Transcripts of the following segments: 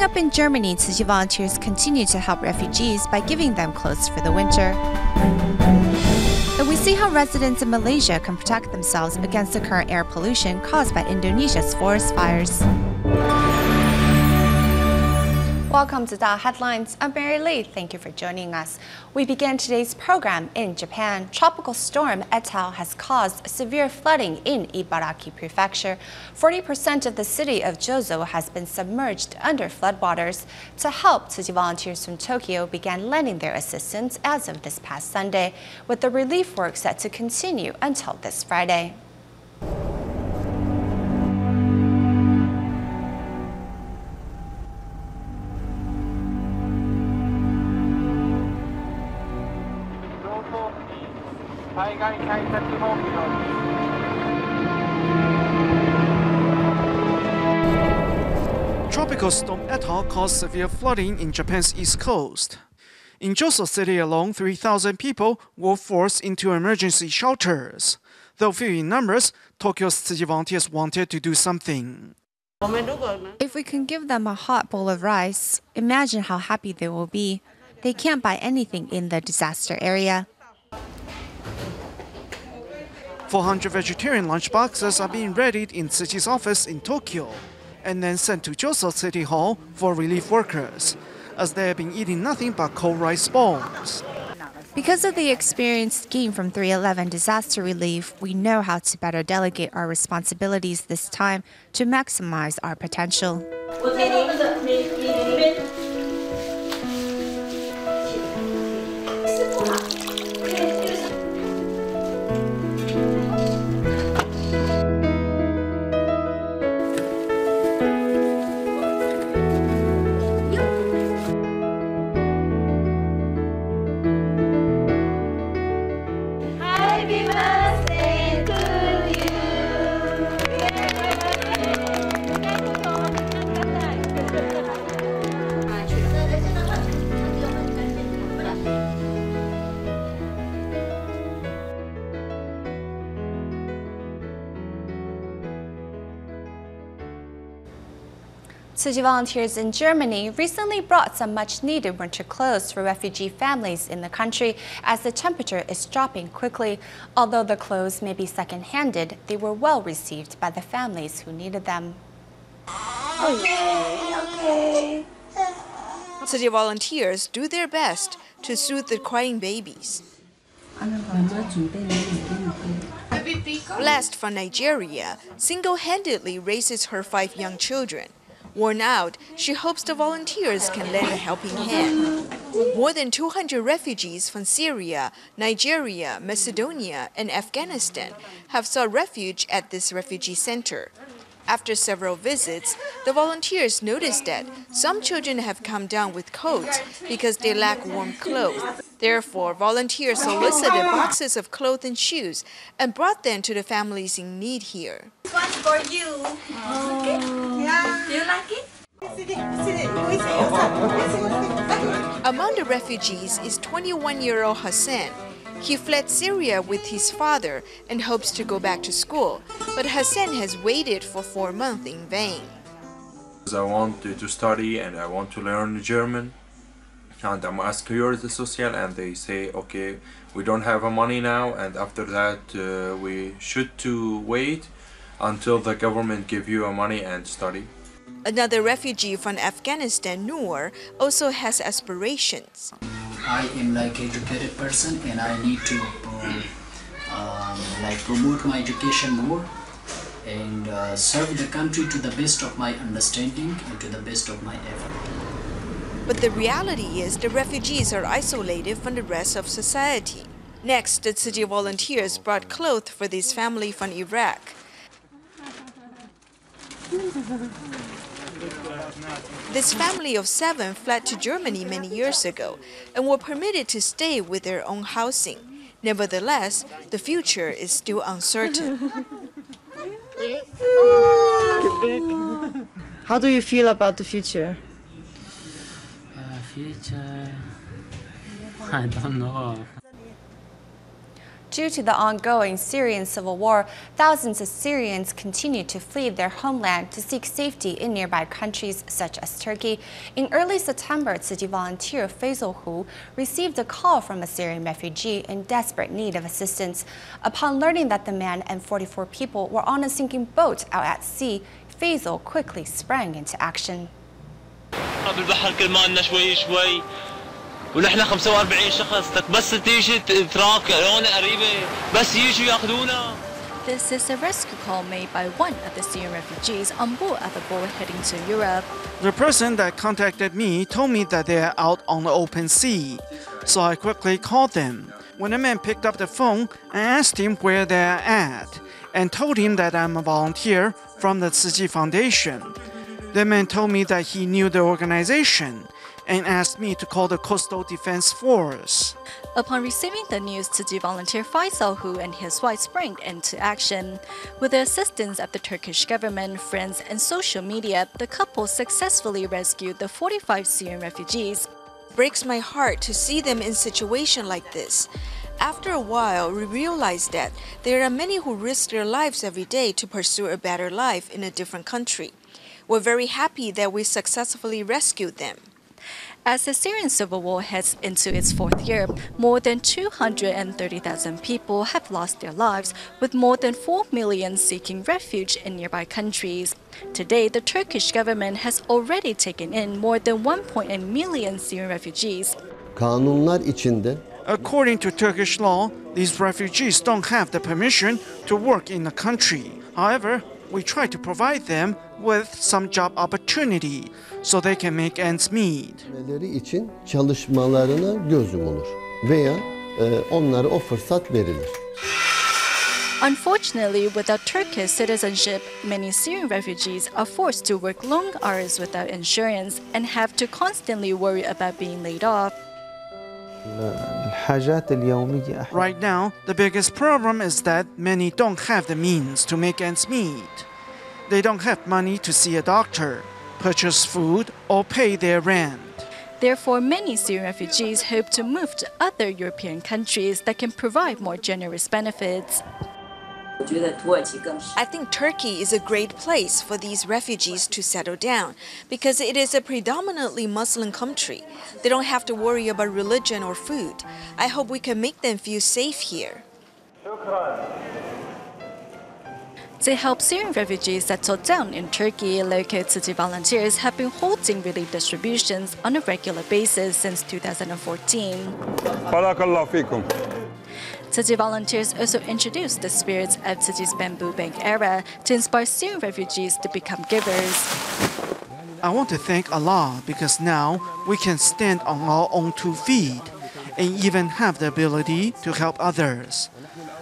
Coming up in Germany, Tzu Chi volunteers continue to help refugees by giving them clothes for the winter. And we see how residents in Malaysia can protect themselves against the current air pollution caused by Indonesia's forest fires. Welcome to DaAi Headlines. I'm Mary Lee. Thank you for joining us. We begin today's program in Japan. Tropical storm Etal has caused severe flooding in Ibaraki Prefecture. 40% of the city of Jozo has been submerged under floodwaters. To help, Tzu Chi volunteers from Tokyo began lending their assistance as of this past Sunday, with the relief work set to continue until this Friday. Tropical storm Etal caused severe flooding in Japan's east coast. In Joso City alone, 3,000 people were forced into emergency shelters. Though few in numbers, Tokyo's Tzu Chi volunteers wanted to do something. If we can give them a hot bowl of rice, imagine how happy they will be. They can't buy anything in the disaster area. 400 vegetarian lunchboxes are being readied in Tzu Chi's office in Tokyo and then sent to Joso City Hall for relief workers, as they have been eating nothing but cold rice balls. Because of the experience gained from 3/11 disaster relief, we know how to better delegate our responsibilities this time to maximize our potential. Tzu Chi volunteers in Germany recently brought some much-needed winter clothes for refugee families in the country as the temperature is dropping quickly. Although the clothes may be second-handed, they were well received by the families who needed them. Okay. Tzu Chi volunteers do their best to soothe the crying babies. Blessed from Nigeria, single-handedly raises her 5 young children. Worn out, she hopes the volunteers can lend a helping hand. More than 200 refugees from Syria, Nigeria, Macedonia, and Afghanistan have sought refuge at this refugee center. After several visits, the volunteers noticed that some children have come down with coats because they lack warm clothes. Therefore, volunteers solicited boxes of clothes and shoes and brought them to the families in need here. This one's for you. Okay? Yeah. Do you like it? Among the refugees is 21-year-old Hassan. He fled Syria with his father and hopes to go back to school, but Hassan has waited for 4 months in vain. I want to study and I want to learn German, and I'm asking the social and they say, okay, we don't have money now, and after that we should to wait until the government give you money and study. Another refugee from Afghanistan, Noor, also has aspirations. I am like educated person and I need to promote my education more and serve the country to the best of my understanding and to the best of my effort. But the reality is the refugees are isolated from the rest of society. Next, the Tzu Chi volunteers brought clothes for this family from Iraq. This family of 7 fled to Germany many years ago and were permitted to stay with their own housing. Nevertheless, the future is still uncertain. How do you feel about the future? Future, I don't know. Due to the ongoing Syrian civil war, thousands of Syrians continue to flee their homeland to seek safety in nearby countries such as Turkey. In early September, Tzu Chi volunteer Faisal Hu received a call from a Syrian refugee in desperate need of assistance. Upon learning that the man and 44 people were on a sinking boat out at sea, Faisal quickly sprang into action. بالبحر كل ما لنا شوي شوي ونحن 45 شخص بس تيجي تراك هون قريبه بس يجوا ياخذونا. This is a rescue call made by one of the Syrian refugees on board of a boat heading to Europe. The person that contacted me told me that they are out on the open sea, so I quickly called them. When the man picked up the phone, I asked him where they are at and told him that I'm a volunteer from the Tzu Chi Foundation. The man told me that he knew the organization and asked me to call the Coastal Defense Force. Upon receiving the news, Tzu Chi volunteer Faisal Hu and his wife sprang into action. With the assistance of the Turkish government, friends, and social media, the couple successfully rescued the 45 Syrian refugees. It breaks my heart to see them in a situation like this. After a while, we realized that there are many who risk their lives every day to pursue a better life in a different country. We're very happy that we successfully rescued them. As the Syrian civil war heads into its fourth year, more than 230,000 people have lost their lives, with more than 4 million seeking refuge in nearby countries. Today, the Turkish government has already taken in more than 1.8 million Syrian refugees. Kanunlar içinde According to Turkish law, these refugees don't have the permission to work in the country. However, we try to provide them with some job opportunity so they can make ends meet. için çalışmalarına göz yumulur veya onlara o fırsat verilir. Unfortunately, without Turkish citizenship, many Syrian refugees are forced to work long hours without insurance and have to constantly worry about being laid off. Right now, the biggest problem is that many don't have the means to make ends meet. They don't have money to see a doctor, purchase food, or pay their rent. Therefore, many Syrian refugees hope to move to other European countries that can provide more generous benefits. I think Turkey is a great place for these refugees to settle down because it is a predominantly Muslim country. They don't have to worry about religion or food. I hope we can make them feel safe here. To help Syrian refugees settle down in Turkey, local Tzu Chi volunteers have been holding relief distributions on a regular basis since 2014. Barakallahu fikum. Tzu Chi volunteers also introduced the spirits of Tzu Chi's bamboo bank era to inspire Syrian refugees to become givers. I want to thank Allah because now we can stand on our own 2 feet and even have the ability to help others.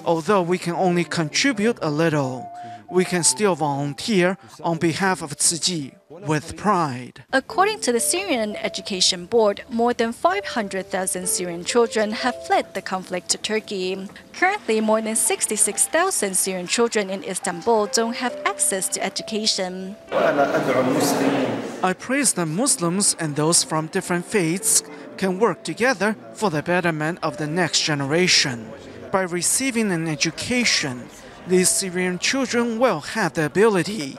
Although we can only contribute a little, we can still volunteer on behalf of Tzu Chi with pride. According to the Syrian Education Board, more than 500,000 Syrian children have fled the conflict to Turkey. Currently, more than 66,000 Syrian children in Istanbul don't have access to education. I praise the Muslims and those from different faiths can work together for the betterment of the next generation. By receiving an education, these Syrian children will have the ability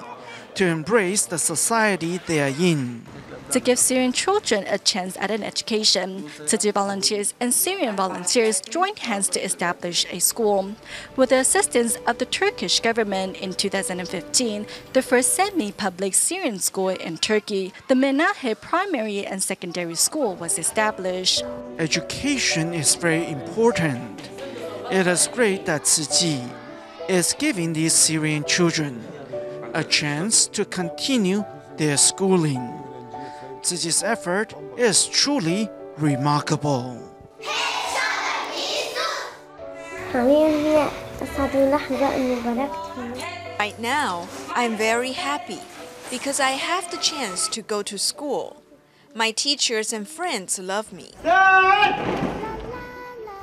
to embrace the society they are in. To give Syrian children a chance at an education, Tzu Chi volunteers and Syrian volunteers joined hands to establish a school. With the assistance of the Turkish government in 2015, the first semi-public Syrian school in Turkey, the Menahe Primary and Secondary School, was established. Education is very important. It is great that Tzu Chi is giving these Syrian children a chance to continue their schooling. Tzu Chi's effort is truly remarkable. Right now, I'm very happy because I have the chance to go to school. My teachers and friends love me.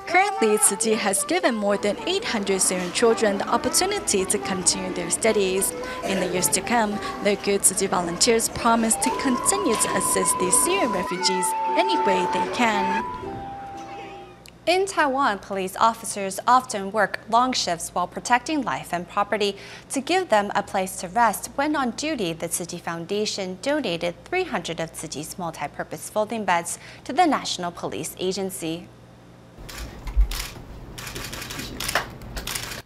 Currently, Tzu Chi has given more than 800 Syrian children the opportunity to continue their studies. In the years to come, local Tzu Chi volunteers promise to continue to assist these Syrian refugees any way they can. In Taiwan, police officers often work long shifts while protecting life and property. To give them a place to rest when on duty, the Tzu Chi Foundation donated 300 of Tzu Chi's multi-purpose folding beds to the National Police Agency.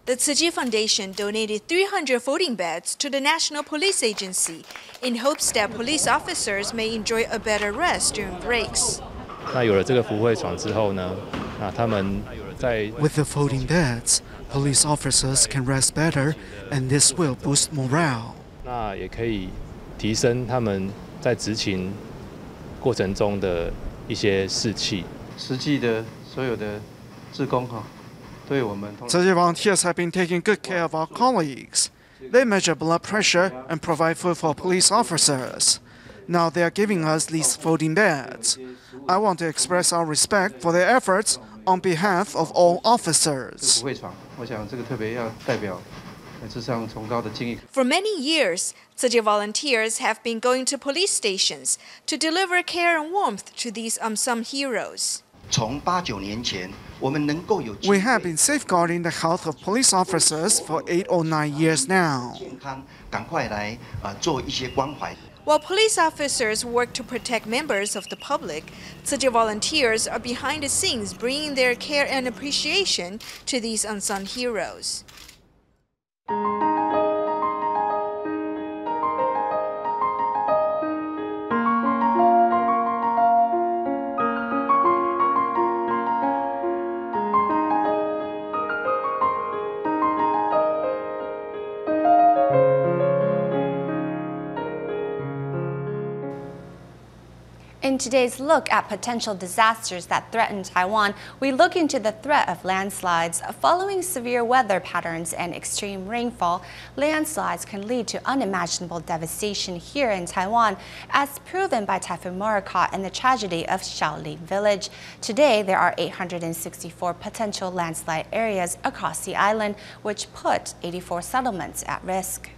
The Tzu Chi Foundation donated 300 folding beds to the National Police Agency in hopes that police officers may enjoy a better rest during breaks. 那有了这个福慧床之后呢，他们在 With the folding beds, police officers can rest better, and this will boost morale. 那也可以提升他们在执勤过程中的一些士气。实际的所有的志工对我们 Tzu Chi volunteers have been taking good care of our colleagues. They measure blood pressure and provide food for police officers. Now they are giving us these folding beds. I want to express our respect for their efforts on behalf of all officers. For many years, Tzu Chi volunteers have been going to police stations to deliver care and warmth to these unsung heroes. We have been safeguarding the health of police officers for 8 or 9 years now. While police officers work to protect members of the public, Tzu Chi volunteers are behind the scenes bringing their care and appreciation to these unsung heroes. In today's look at potential disasters that threaten Taiwan, we look into the threat of landslides. Following severe weather patterns and extreme rainfall, landslides can lead to unimaginable devastation here in Taiwan, as proven by Typhoon Morakot and the tragedy of Shaolin Village. Today, there are 864 potential landslide areas across the island, which put 84 settlements at risk.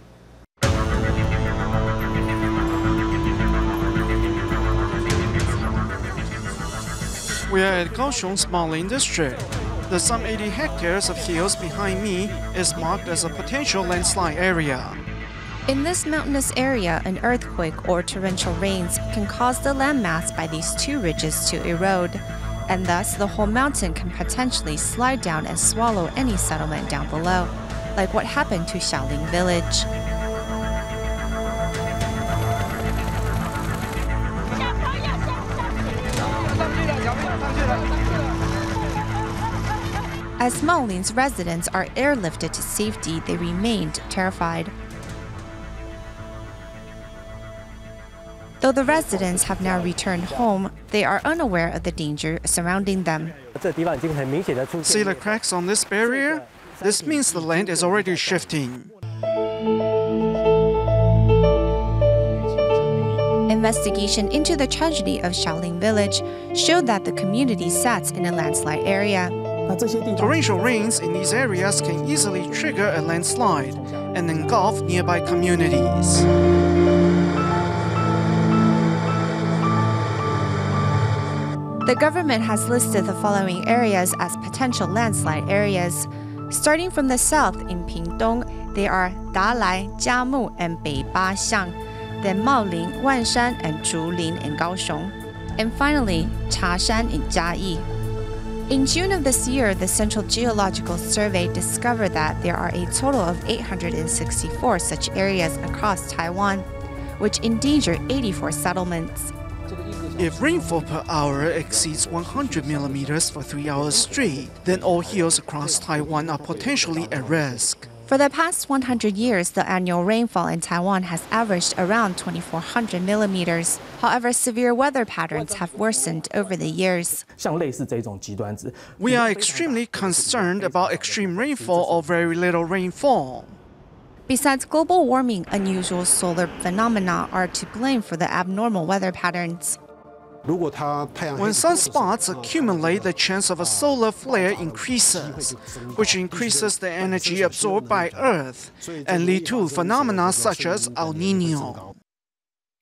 We are at Kaohsiung's Malaysia district. The some 80 hectares of hills behind me is marked as a potential landslide area. In this mountainous area, an earthquake or torrential rains can cause the landmass by these two ridges to erode, and thus the whole mountain can potentially slide down and swallow any settlement down below, like what happened to Shaolin Village. As Maolin's residents are airlifted to safety, they remained terrified. Though the residents have now returned home, they are unaware of the danger surrounding them. See the cracks on this barrier? This means the land is already shifting. Investigation into the tragedy of Shaolin Village showed that the community sat in a landslide area. Torrential rains in these areas can easily trigger a landslide and engulf nearby communities. The government has listed the following areas as potential landslide areas. Starting from the south in Pingdong, they are Dalai, Jiamu, and Beibaxiang, then Maolin, Wanshan, and Zhulin in Kaohsiung, and finally Chashan in Jiayi. In June of this year, the Central Geological Survey discovered that there are a total of 864 such areas across Taiwan, which endanger 84 settlements. If rainfall per hour exceeds 100 millimeters for 3 hours straight, then all hills across Taiwan are potentially at risk. For the past 100 years, the annual rainfall in Taiwan has averaged around 2,400 millimeters. However, severe weather patterns have worsened over the years. We are extremely concerned about extreme rainfall or very little rainfall. Besides global warming, unusual solar phenomena are to blame for the abnormal weather patterns. When sunspots accumulate, the chance of a solar flare increases, which increases the energy absorbed by Earth and lead to phenomena such as El Niño.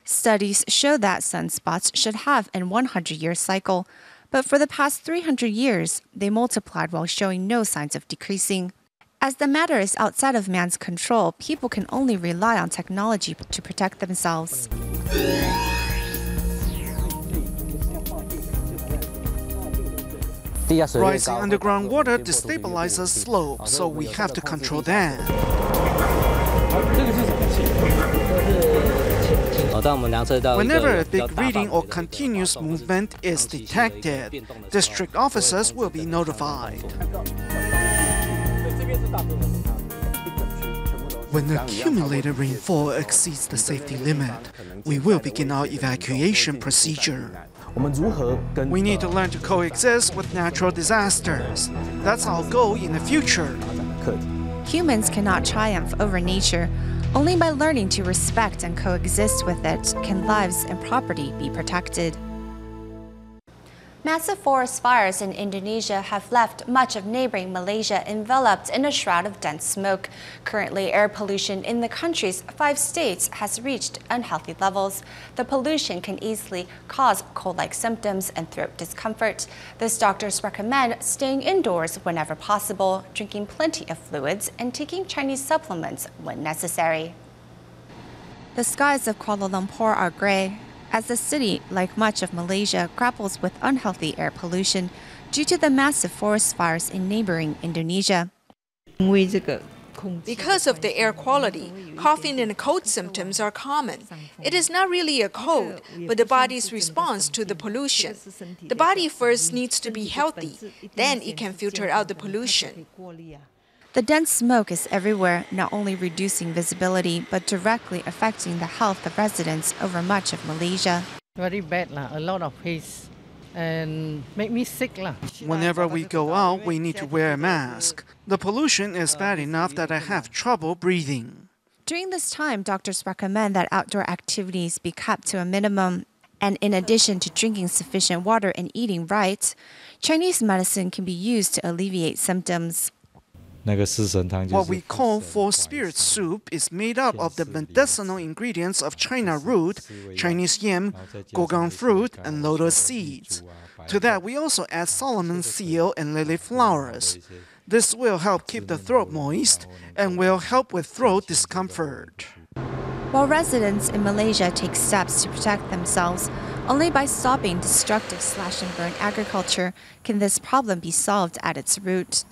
Studies show that sunspots should have a 100-year cycle, But for the past 300 years, they multiplied while showing no signs of decreasing. As the matter is outside of man's control, people can only rely on technology to protect themselves. Rising underground water destabilizes slopes, so we have to control them. Whenever a big reading or continuous movement is detected, district officers will be notified. When accumulated rainfall exceeds the safety limit, we will begin our evacuation procedure. We need to learn to coexist with natural disasters. That's our goal in the future. Humans cannot triumph over nature. Only by learning to respect and coexist with it can lives and property be protected. Massive forest fires in Indonesia have left much of neighboring Malaysia enveloped in a shroud of dense smoke. Currently, air pollution in the country's 5 states has reached unhealthy levels. The pollution can easily cause cold-like symptoms and throat discomfort. Thus, doctors recommend staying indoors whenever possible, drinking plenty of fluids, and taking Chinese supplements when necessary. The skies of Kuala Lumpur are gray, as the city, like much of Malaysia, grapples with unhealthy air pollution due to the massive forest fires in neighboring Indonesia. Because of the air quality, coughing and cold symptoms are common. It is not really a cold, but the body's response to the pollution. The body first needs to be healthy, then it can filter out the pollution. The dense smoke is everywhere, not only reducing visibility, but directly affecting the health of residents over much of Malaysia. Very bad, a lot of haze, and make me sick. Whenever we go out, we need to wear a mask. The pollution is bad enough that I have trouble breathing. During this time, doctors recommend that outdoor activities be kept to a minimum. And in addition to drinking sufficient water and eating right, Chinese medicine can be used to alleviate symptoms. What we call four spirit soup is made up of the medicinal ingredients of China root, Chinese yam, gogang fruit, and lotus seeds. To that, we also add Solomon seal and lily flowers. This will help keep the throat moist and will help with throat discomfort. While residents in Malaysia take steps to protect themselves, only by stopping destructive slash-and-burn agriculture can this problem be solved at its root.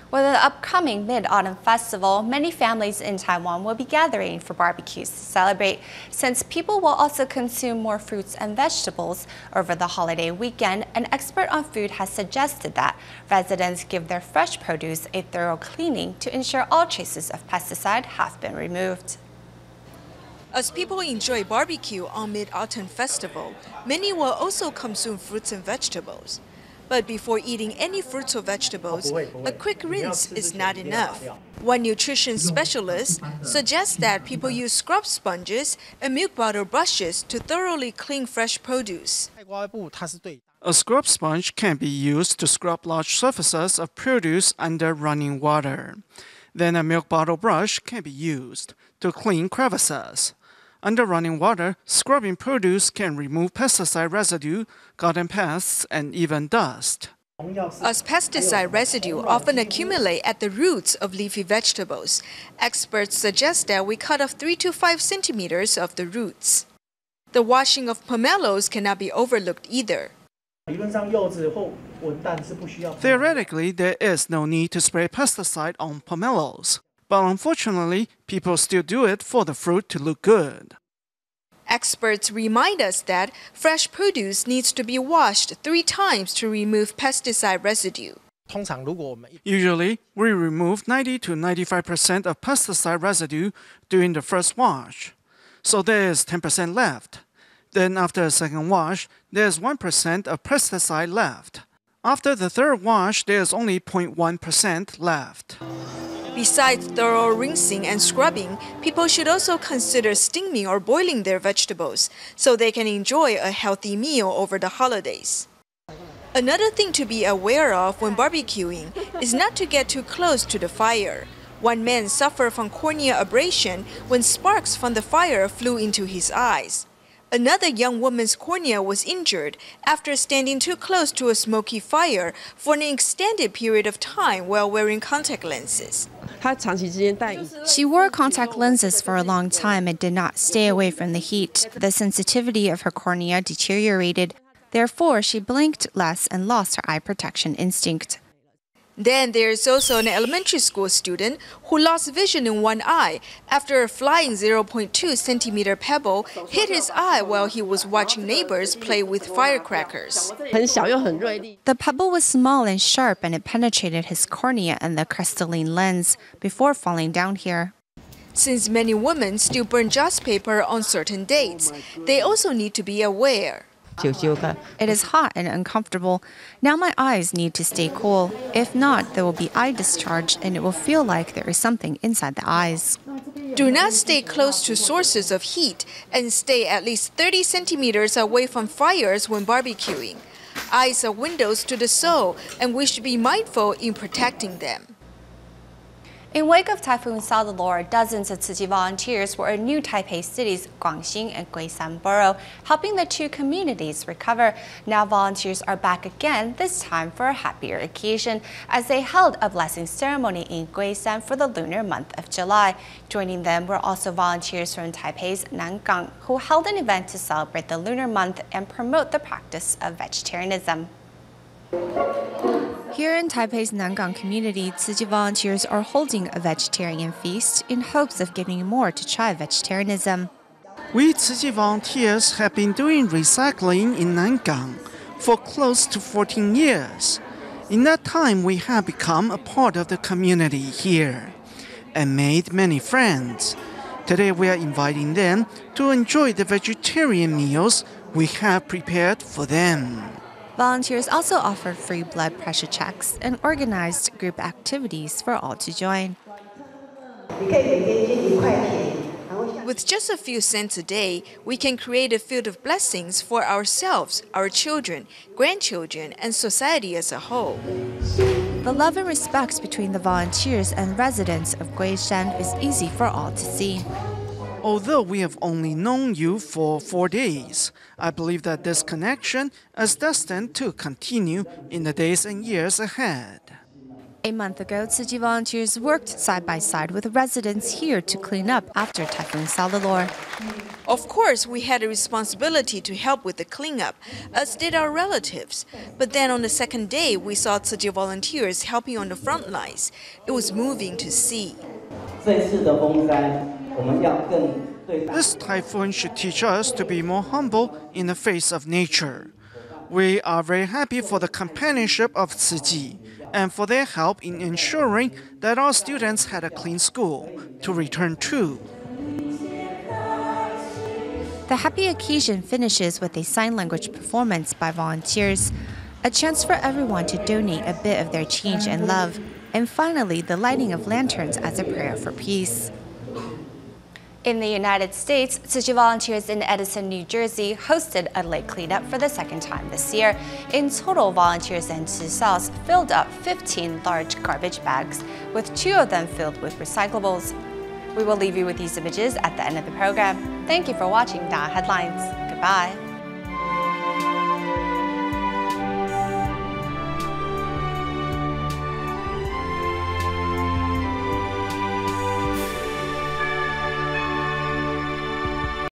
With the upcoming Mid-Autumn Festival, many families in Taiwan will be gathering for barbecues to celebrate. Since people will also consume more fruits and vegetables over the holiday weekend, an expert on food has suggested that residents give their fresh produce a thorough cleaning to ensure all traces of pesticide have been removed. As people enjoy barbecue on Mid-Autumn Festival, many will also consume fruits and vegetables. But before eating any fruits or vegetables, a quick rinse is not enough. One nutrition specialist suggests that people use scrub sponges and milk bottle brushes to thoroughly clean fresh produce. A scrub sponge can be used to scrub large surfaces of produce under running water. Then a milk bottle brush can be used to clean crevices. Under running water, scrubbing produce can remove pesticide residue, garden pests, and even dust. As pesticide residue often accumulate at the roots of leafy vegetables, experts suggest that we cut off 3 to 5 centimeters of the roots. The washing of pomelos cannot be overlooked either. Theoretically, there is no need to spray pesticide on pomelos. But unfortunately, people still do it for the fruit to look good. Experts remind us that fresh produce needs to be washed 3 times to remove pesticide residue. Usually, we remove 90 to 95% of pesticide residue during the first wash. So there is 10% left. Then after a second wash, there is 1% of pesticide left. After the third wash, there is only 0.1% left. Besides thorough rinsing and scrubbing, people should also consider steaming or boiling their vegetables so they can enjoy a healthy meal over the holidays. Another thing to be aware of when barbecuing is not to get too close to the fire. One man suffered from cornea abrasion when sparks from the fire flew into his eyes. Another young woman's cornea was injured after standing too close to a smoky fire for an extended period of time while wearing contact lenses. She wore contact lenses for a long time and did not stay away from the heat. The sensitivity of her cornea deteriorated. Therefore, she blinked less and lost her eye protection instinct. Then there is also an elementary school student who lost vision in one eye after a flying 0.2 centimeter pebble hit his eye while he was watching neighbors play with firecrackers. The pebble was small and sharp, and it penetrated his cornea and the crystalline lens before falling down here. Since many women still burn joss paper on certain dates, they also need to be aware. It is hot and uncomfortable. Now my eyes need to stay cool. If not, there will be eye discharge and it will feel like there is something inside the eyes. Do not stay close to sources of heat and stay at least 30 centimeters away from fires when barbecuing. Eyes are windows to the soul, and we should be mindful in protecting them. In wake of Typhoon Sadalor, dozens of Tzu Chi volunteers were in new Taipei cities, Guangxing and Guishan Borough, helping the two communities recover. Now volunteers are back again, this time for a happier occasion, as they held a blessing ceremony in Guishan for the lunar month of July. Joining them were also volunteers from Taipei's Nangang, who held an event to celebrate the lunar month and promote the practice of vegetarianism. Here in Taipei's Nangang community, Tzu Chi volunteers are holding a vegetarian feast in hopes of getting more to try vegetarianism. We Tzu Chi volunteers have been doing recycling in Nangang for close to 14 years. In that time, we have become a part of the community here and made many friends. Today, we are inviting them to enjoy the vegetarian meals we have prepared for them. Volunteers also offered free blood pressure checks and organized group activities for all to join. With just a few cents a day, we can create a field of blessings for ourselves, our children, grandchildren, and society as a whole. The love and respect between the volunteers and residents of Guishan is easy for all to see. Although we have only known you for 4 days, I believe that this connection is destined to continue in the days and years ahead. A month ago, Tzu Chi volunteers worked side by side with residents here to clean up after Typhoon Sadalor. Of course, we had a responsibility to help with the cleanup, as did our relatives. But then on the second day, we saw Tzu Chi volunteers helping on the front lines. It was moving to see. This typhoon should teach us to be more humble in the face of nature. We are very happy for the companionship of Tzu Chi and for their help in ensuring that our students had a clean school to return to. The happy occasion finishes with a sign language performance by volunteers, a chance for everyone to donate a bit of their change and love, and finally the lighting of lanterns as a prayer for peace. In the United States, Tzu Chi volunteers in Edison, New Jersey hosted a lake cleanup for the second time this year. In total, volunteers and Tzu Cells filled up 15 large garbage bags, with 2 of them filled with recyclables. We will leave you with these images at the end of the program. Thank you for watching DaAi Headlines. Goodbye.